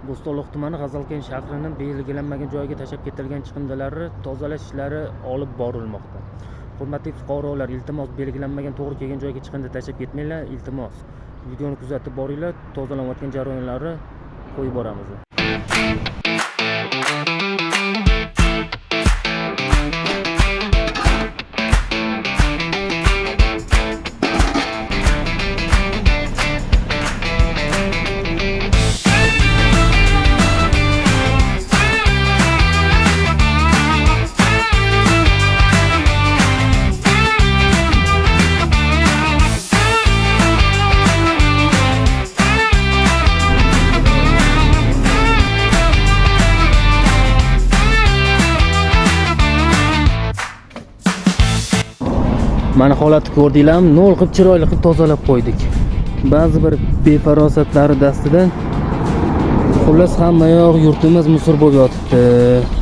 Bo'stonliq tumani G'azalken shahrining belgilanmagan joyiga tashlab ketilgan chiqindilarni tozalash ishlari olib borilmoqda. Hurmatli fuqarolar, iltimos belgilanmagan to'g'ri kelgan joyga chiqindi tashlab ketmanglar, iltimos. Videoni kuzatib boringlar, tozalanayotgan jarayonlarni qo'yib boramiz. Mana holatni ko'rdinglarmi? Nol qilib chiroyli qilib tozalab qo'ydik. Ba'zi bir befarosatlari dastidan xullas hamma yoq yurtimiz musor bo'lib yotibdi.